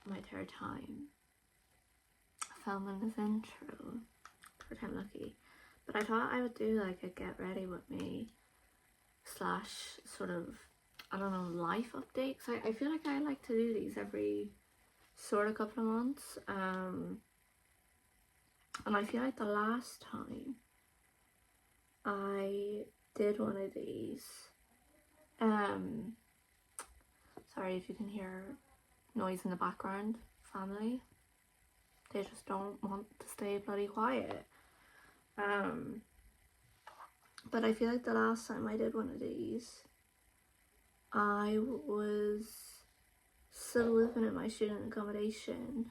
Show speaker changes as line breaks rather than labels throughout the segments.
my third time filming this intro. Third time lucky. But I thought I would do like a get ready with me / sort of, I don't know, life updates. I feel like I like to do these every sort of couple of months. And I feel like the last time I did one of these, sorry if you can hear noise in the background, family. They just don't want to stay bloody quiet. But I feel like the last time I did one of these, I was still living in my student accommodation.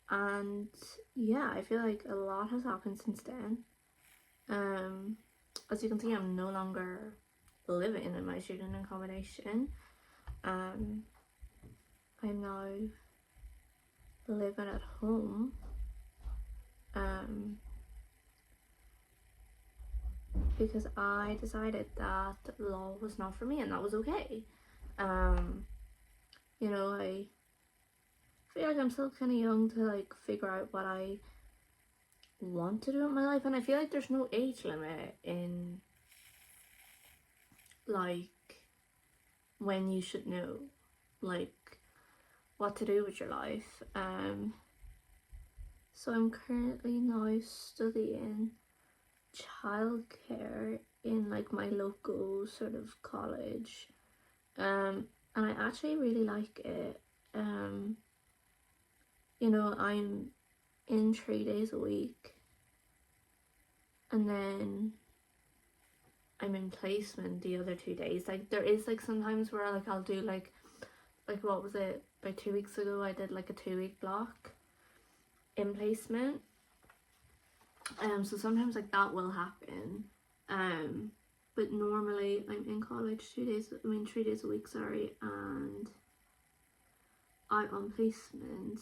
And yeah, I feel like a lot has happened since then. As you can see, I'm no longer living in my student accommodation. I'm now living at home. Because I decided that law was not for me, and that was okay. You know, I feel like I'm still kind of young to like figure out what I want to do in my life, and I feel like there's no age limit in like when you should know like what to do with your life. So I'm currently now studying childcare in like my local sort of college, and I actually really like it. You know, I'm in 3 days a week, and then I'm in placement the other 2 days. Like there is like sometimes where like I'll do like what was it, about 2 weeks ago I did like a 2-week block in placement. So sometimes like that will happen. But normally I'm in college 3 days a week, sorry, and I'm on placement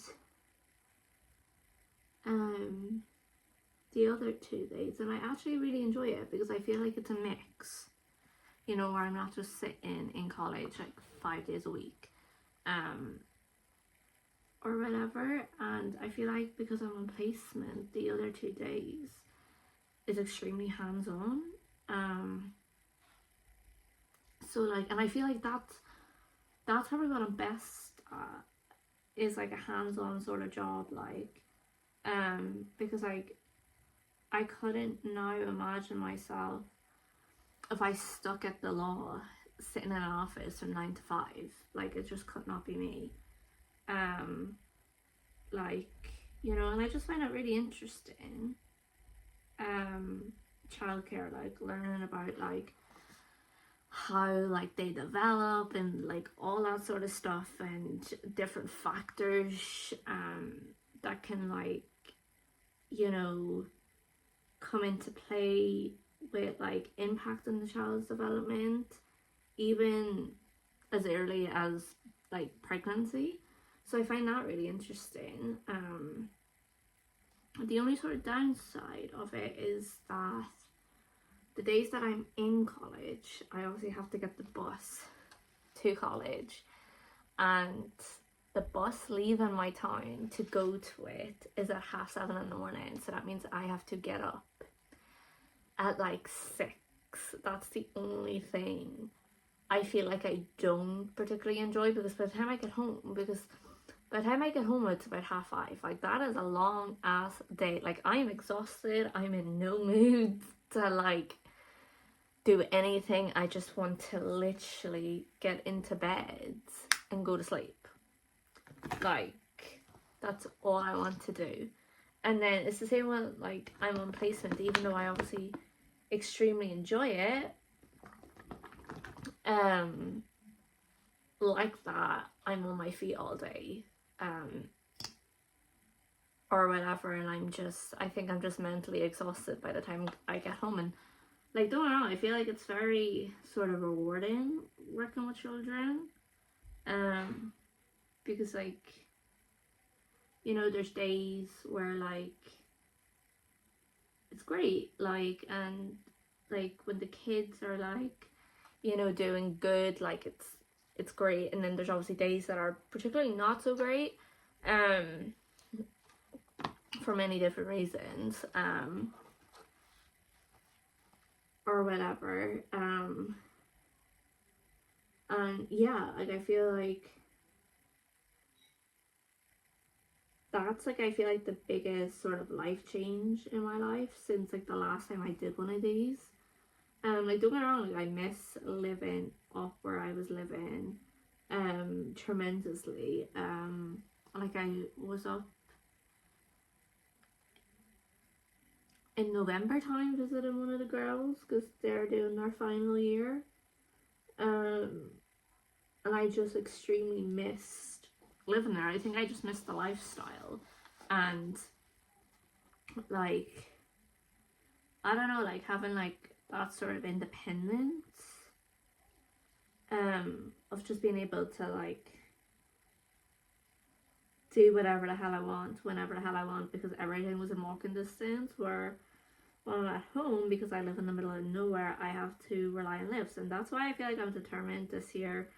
the other 2 days, and I actually really enjoy it because I feel like it's a mix, you know, where I'm not just sitting in college like 5 days a week or whatever. And I feel like because I'm on placement, the other 2 days is extremely hands-on. So like, and I feel like that's probably what I'm best at, is like a hands-on sort of job, like because like I couldn't now imagine myself if I stuck at the law sitting in an office from 9 to 5. Like it just could not be me. Like, you know, and I just find it really interesting, childcare, like learning about like how like they develop and like all that sort of stuff, and different factors that can like, you know, come into play with like impacting the child's development, even as early as like pregnancy. So I find that really interesting. The only sort of downside of it is that the days that I'm in college, I obviously have to get the bus to college, and the bus leaving my town to go to it is at 7:30 in the morning. So that means I have to get up at like 6. That's the only thing I feel like I don't particularly enjoy, because by the time I get home, it's about 5:30. Like that is a long ass day. Like I'm exhausted. I'm in no mood to like do anything. I just want to literally get into bed and go to sleep. Like that's all I want to do. And then it's the same when like I'm on placement, even though I obviously extremely enjoy it. Like that, I'm on my feet all day. Or whatever, and I think I'm just mentally exhausted by the time I get home. And like, don't know, I feel like it's very sort of rewarding working with children, because like, you know, there's days where like it's great, like, and like when the kids are like, you know, doing good, like it's great, and then there's obviously days that are particularly not so great, for many different reasons, or whatever, and yeah, like I feel like that's like, I feel like the biggest sort of life change in my life since like the last time I did one of these. Like don't get me wrong, like I miss living up where I was living tremendously. Like I was up in November time visiting one of the girls because they're doing their final year. And I just extremely missed living there. I think I just missed the lifestyle, and like I don't know, like having like that sort of independence, of just being able to like do whatever the hell I want, whenever the hell I want, because everything was in walking distance. Where when I'm at home, because I live in the middle of nowhere, I have to rely on lifts, and that's why I feel like I'm determined this year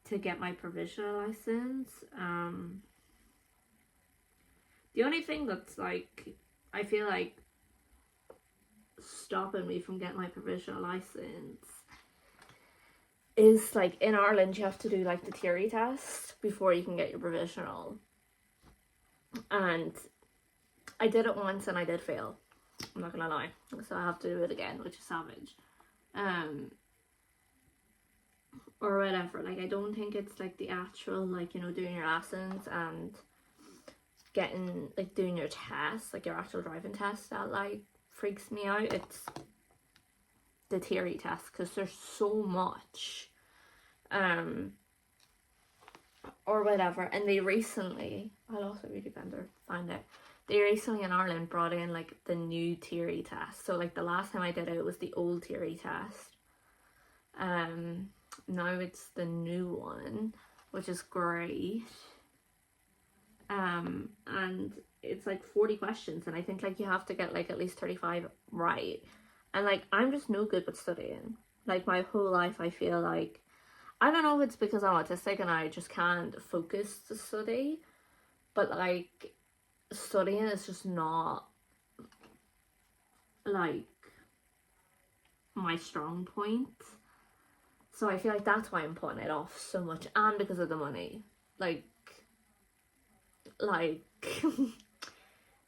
to get my provisional license. The only thing that's like, I feel like stopping me from getting my provisional license is like in Ireland you have to do like the theory test before you can get your provisional, and I did it once and I did fail, I'm not gonna lie, so I have to do it again, which is savage. Or whatever, like I don't think it's like the actual, like, you know, doing your lessons and getting like doing your test, like your actual driving test, that like freaks me out. It's the theory test, because there's so much or whatever. And they recently, I'll also really better find it, they recently in Ireland brought in like the new theory test. So like the last time I did it, it was the old theory test. Now it's the new one, which is great. And it's like 40 questions, and I think like you have to get like at least 35 right. And like I'm just no good with studying. Like my whole life I feel like, I don't know if it's because I'm autistic and I just can't focus to study, but like studying is just not like my strong point. So I feel like that's why I'm putting it off so much, and because of the money. Like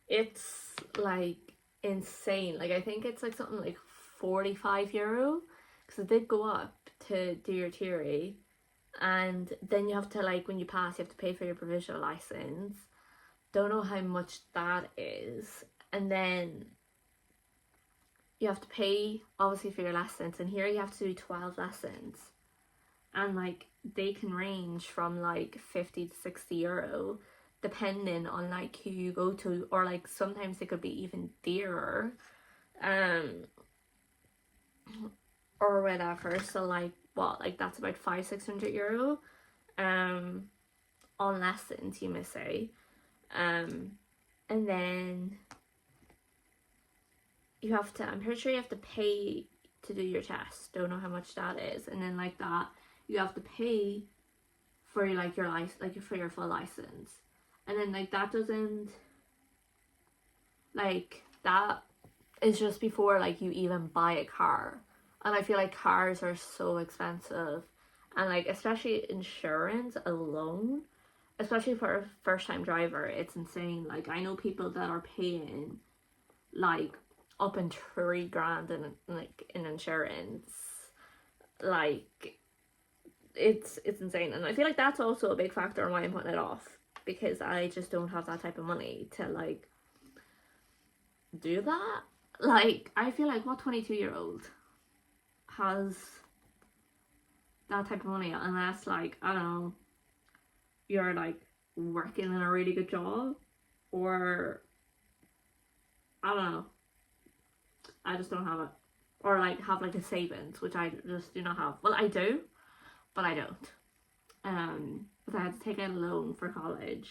it's like insane. Like I think it's like something like €45, because it did go up to do your theory, and then you have to, like, when you pass, you have to pay for your provisional license. Don't know how much that is. And then you have to pay obviously for your lessons, and here you have to do 12 lessons, and like they can range from like 50 to €60 depending on like who you go to, or like sometimes they could be even dearer, or whatever. So like what, like that's about €500-600 on lessons, you may say. And then you have to, I'm pretty sure you have to pay to do your test. Don't know how much that is. And then like that, you have to pay for like your license, like for your full license. And then like that doesn't, like that is just before like you even buy a car. And I feel like cars are so expensive, and like especially insurance alone, especially for a first time driver, it's insane. Like I know people that are paying like up in 3 grand in like in insurance. Like it's insane, and I feel like that's also a big factor in why I'm putting it off, because I just don't have that type of money to like do that. Like I feel like what 22-year-old has that type of money, unless like, I don't know, you're like working in a really good job, or I don't know, I just don't have it, or like have like a savings, which I just do not have. Well, I do, but I don't, because I had to take out a loan for college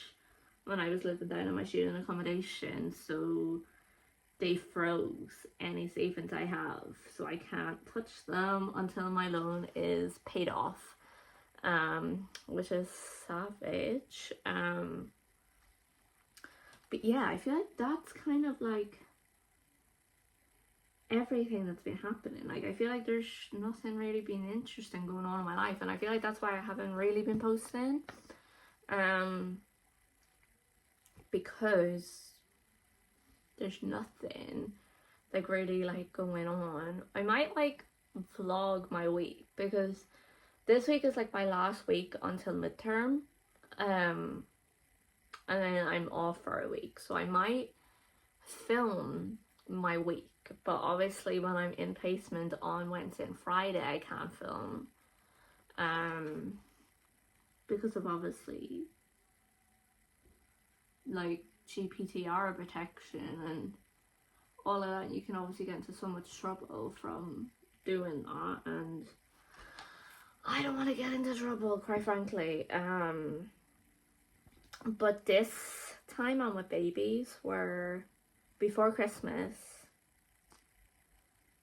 when I was living down in my student accommodation, so they froze any savings I have, so I can't touch them until my loan is paid off. which is savage. But yeah, I feel like that's kind of like everything that's been happening. Like, I feel like there's nothing really been interesting going on in my life, and I feel like that's why I haven't really been posting. Because there's nothing like really like going on. I might like vlog my week, because this week is like my last week until midterm, and then I'm off for a week, so I might film my week. But obviously when I'm in placement on Wednesday and Friday, I can't film, because of obviously like GPTR protection and all of that. You can obviously get into so much trouble from doing that, and I don't want to get into trouble, quite frankly. But this time I'm with babies, where before Christmas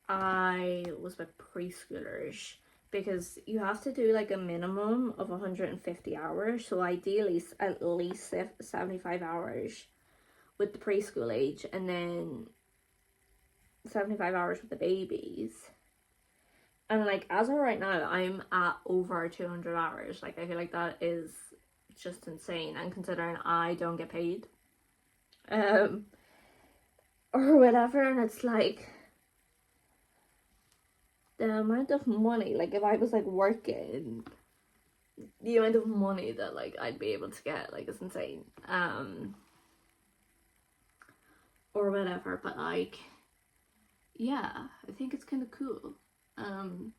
I was with preschoolers, because you have to do like a minimum of 150 hours, so ideally at least 75 hours with the preschool age, and then 75 hours with the babies. And like as of right now, I'm at over 200 hours. Like, I feel like that is just insane, and considering I don't get paid or whatever, and it's like the amount of money, like if I was like working, the amount of money that like I'd be able to get, like, is insane. Or whatever, but like, yeah, I think it's kind of cool. And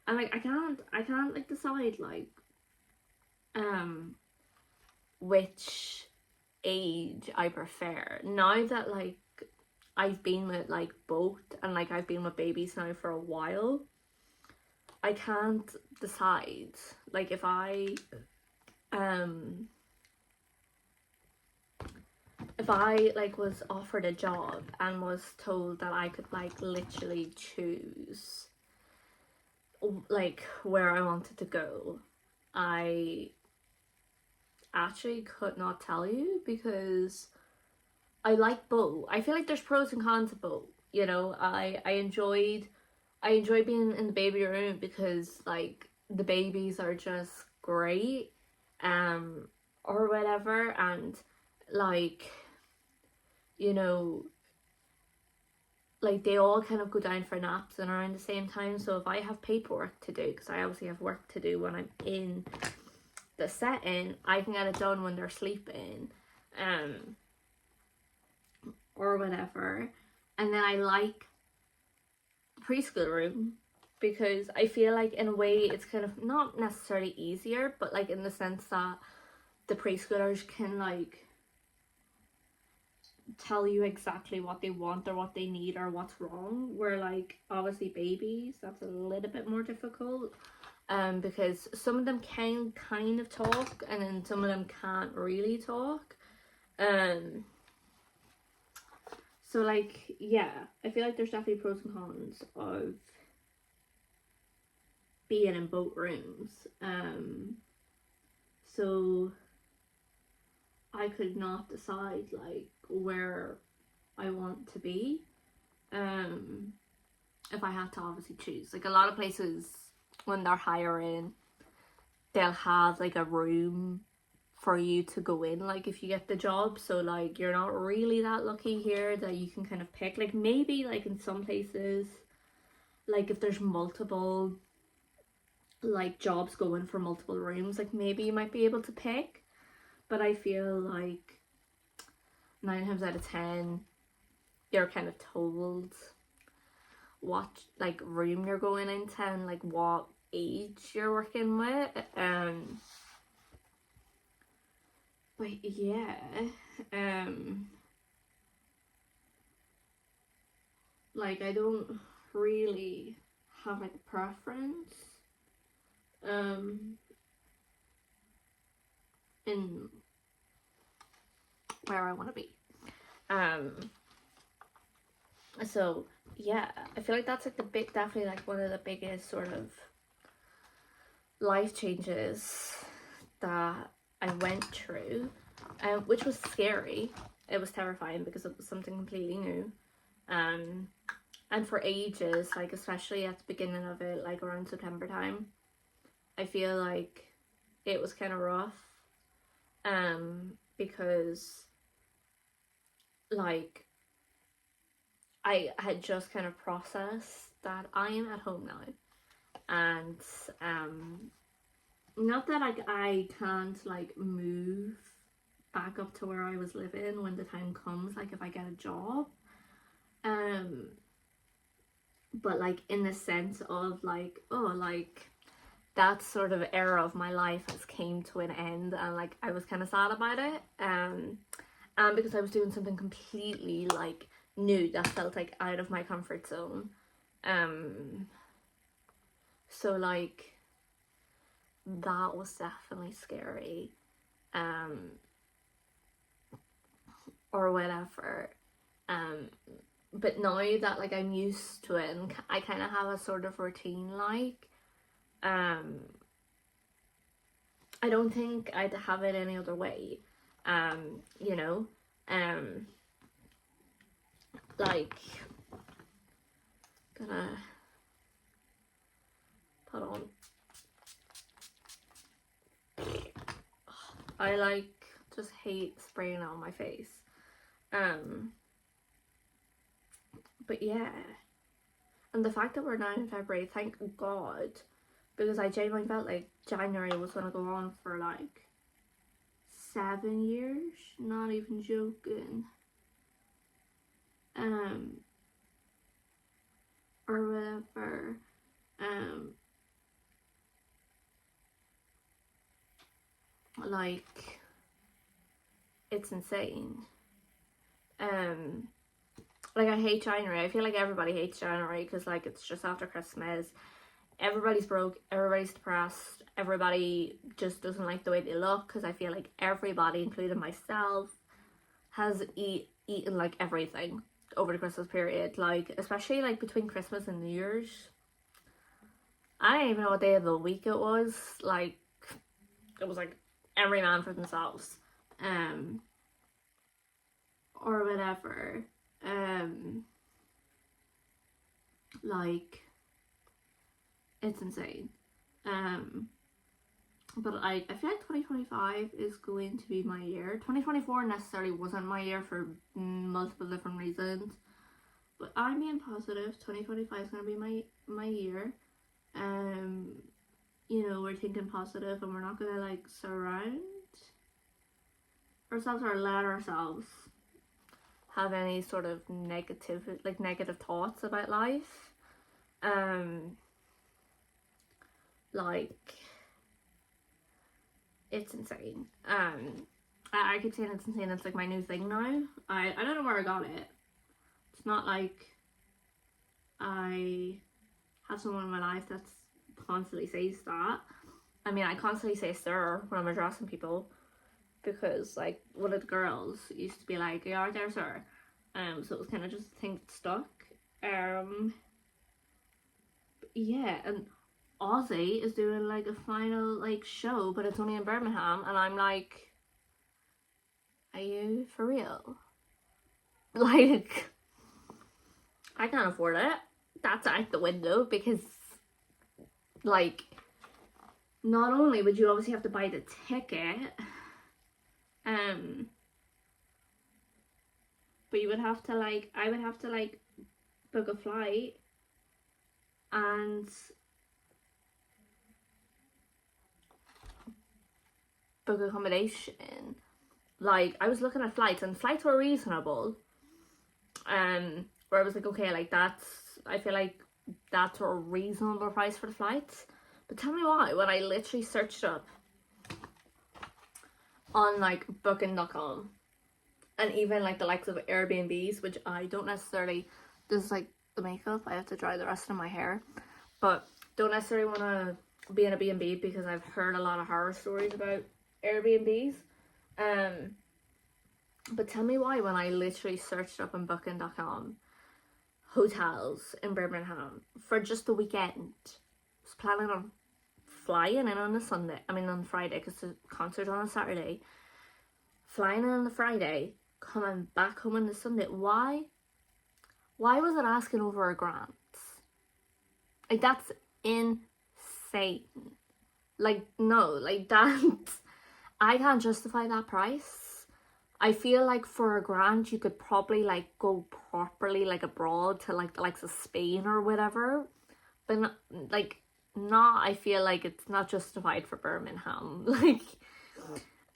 like I can't like decide like which age I prefer, now that like I've been with like both, and like I've been with babies now for a while. I can't decide. Like, if I like was offered a job and was told that I could like literally choose like where I wanted to go, I actually could not tell you, because I like both. I feel like there's pros and cons of both. You know, I enjoy being in the baby room, because like the babies are just great, or whatever, and like, you know, like they all kind of go down for naps and around the same time. So if I have paperwork to do, because I obviously have work to do when I'm in the setting, I can get it done when they're sleeping, or whatever. And then I like the preschool room, because I feel like in a way it's kind of not necessarily easier, but like in the sense that the preschoolers can like tell you exactly what they want or what they need or what's wrong, where like obviously babies, that's a little bit more difficult, because some of them can kind of talk, and then some of them can't really talk. So like, yeah, I feel like there's definitely pros and cons of being in both rooms. So I could not decide like where I want to be, if I had to obviously choose. Like, a lot of places when they're hiring, they'll have like a room for you to go in, like if you get the job. So like, you're not really that lucky here that you can kind of pick. Like, maybe like in some places, like if there's multiple like jobs going for multiple rooms, like maybe you might be able to pick. But I feel like 9 times out of 10 you're kind of told what like room you're going into and like what age you're working with. But yeah, like I don't really have like a preference in where I want to be. So yeah, I feel like that's like definitely like one of the biggest sort of life changes that I went through, which was scary. It was terrifying because it was something completely new. And for ages, like especially at the beginning of it, like around September time, I feel like it was kind of rough. Because like I had just kind of processed that I am at home now, and not that like I can't like move back up to where I was living when the time comes, like if I get a job, but like in the sense of like, oh, like that sort of era of my life has came to an end, and like I was kind of sad about it, and because I was doing something completely like new that felt like out of my comfort zone. So like that was definitely scary, or whatever. But now that like I'm used to it and I kind of have a sort of routine, like I don't think I'd have it any other way. You know, like gonna put on. I like just hate spraying on my face. But yeah, and the fact that we're now in February, thank God, because I genuinely felt like January was gonna go on for like 7 years, not even joking. Or whatever. Like it's insane. Like I hate January. I feel like everybody hates January because like it's just after Christmas. Everybody's broke, everybody's depressed, everybody just doesn't like the way they look, because I feel like everybody, including myself, has eaten like everything over the Christmas period, like especially like between Christmas and New Year's. I don't even know what day of the week it was. Like it was like every man for themselves, or whatever. Like it's insane. But I feel like 2025 is going to be my year. 2024 necessarily wasn't my year for multiple different reasons, but I'm being positive. 2025 is going to be my year. You know, we're thinking positive and we're not going to like surround ourselves or let ourselves have any sort of negative thoughts about life. Like it's insane. I keep saying it's insane. It's like my new thing now. I don't know where I got it. It's not like I have someone in my life that's constantly says that. I mean, I constantly say sir when I'm addressing people, because like one of the girls used to be like, "You are there, sir." So it was kind of just a thing that stuck. Yeah, and Ozzy is doing like a final like show, but it's only in Birmingham, and I'm like, are you for real? Like, I can't afford it. That's out the window, because like not only would you obviously have to buy the ticket, but you would have to like, I would have to like book a flight and book accommodation. Like I was looking at flights, and flights were reasonable, where I was like, okay, like that's, I feel like that's a reasonable price for the flights. But tell me why, when I literally searched up on like booking.com and even like the likes of Airbnbs, which I don't necessarily, this is like the makeup, I have to dry the rest of my hair, but don't necessarily want to be in a B&B because I've heard a lot of horror stories about Airbnbs. But tell me why, when I literally searched up on booking.com hotels in Birmingham for just the weekend, I was planning on flying in on the Friday, because the concert on a Saturday, flying in on the Friday, coming back home on the Sunday. Why was it asking over $1,000? Like, that's insane. Like, no, like, that, I can't justify that price. I feel like for $1,000 you could probably like go properly like abroad to like the likes of Spain or whatever, but not, like, not, I feel like it's not justified for Birmingham, like,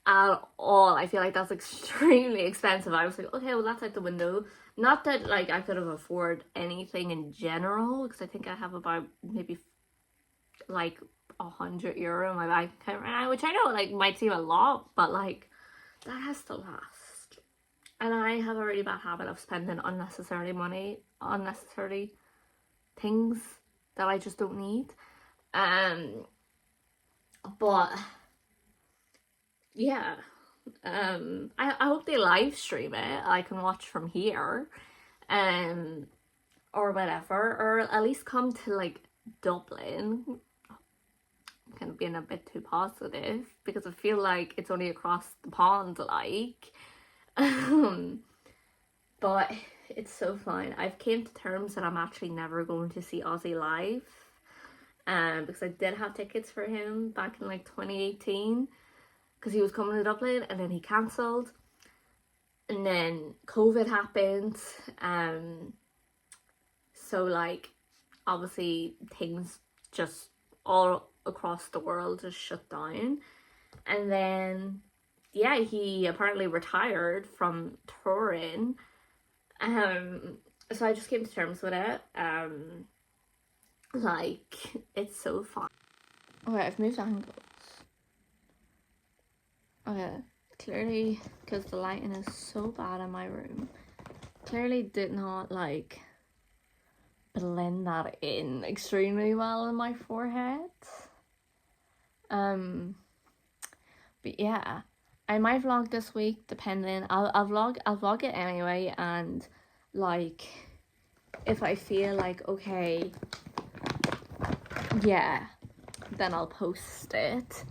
at all. I feel like that's extremely expensive. I was like, okay, well, that's out the window. Not that like I could have afforded anything in general, because I think I have about maybe like €100 in my bank account right now, which I know like might seem a lot, but like that has to last. And I have a really bad habit of spending unnecessary money, unnecessary things that I just don't need. But yeah, I hope they live stream it. I can watch from here, or whatever, or at least come to like Dublin. I'm kind of being a bit too positive because I feel like it's only across the pond, like. But it's so fine. I've came to terms that I'm actually never going to see Ozzy live, because I did have tickets for him back in like 2018, because he was coming to Dublin and then he cancelled, and then COVID happened, so like obviously things just all across the world just shut down, and then yeah, he apparently retired from touring, so I just came to terms with it. Like, it's so fun. Okay, I've moved angles. Okay, clearly, because the lighting is so bad in my room, clearly did not like blend that in extremely well in my forehead. But yeah, I might vlog this week, depending. I'll vlog it anyway, and like, if I feel like okay, yeah, then I'll post it.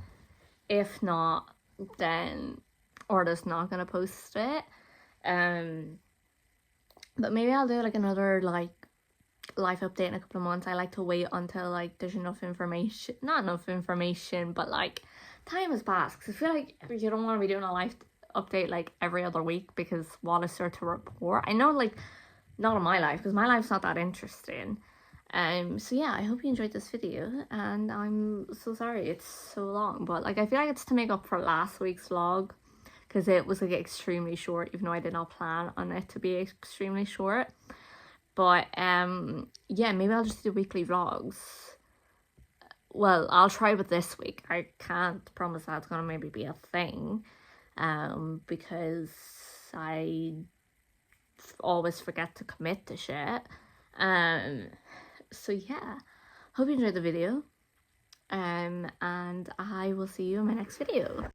If not, then, or just not gonna post it. But maybe I'll do like another like life update in a couple of months. I like to wait until like there's enough information, not enough information, but like time has passed, because I feel like you don't want to be doing a life update like every other week, because what is there to report? I know, like, not in my life, because my life's not that interesting. So yeah, I hope you enjoyed this video, and I'm so sorry it's so long, but like I feel like it's to make up for last week's vlog, because it was like extremely short, even though I did not plan on it to be extremely short. But yeah, maybe I'll just do weekly vlogs. Well, I'll try with this week. I can't promise that's gonna maybe be a thing, because I always forget to commit to shit. So yeah, hope you enjoyed the video, and I will see you in my next video.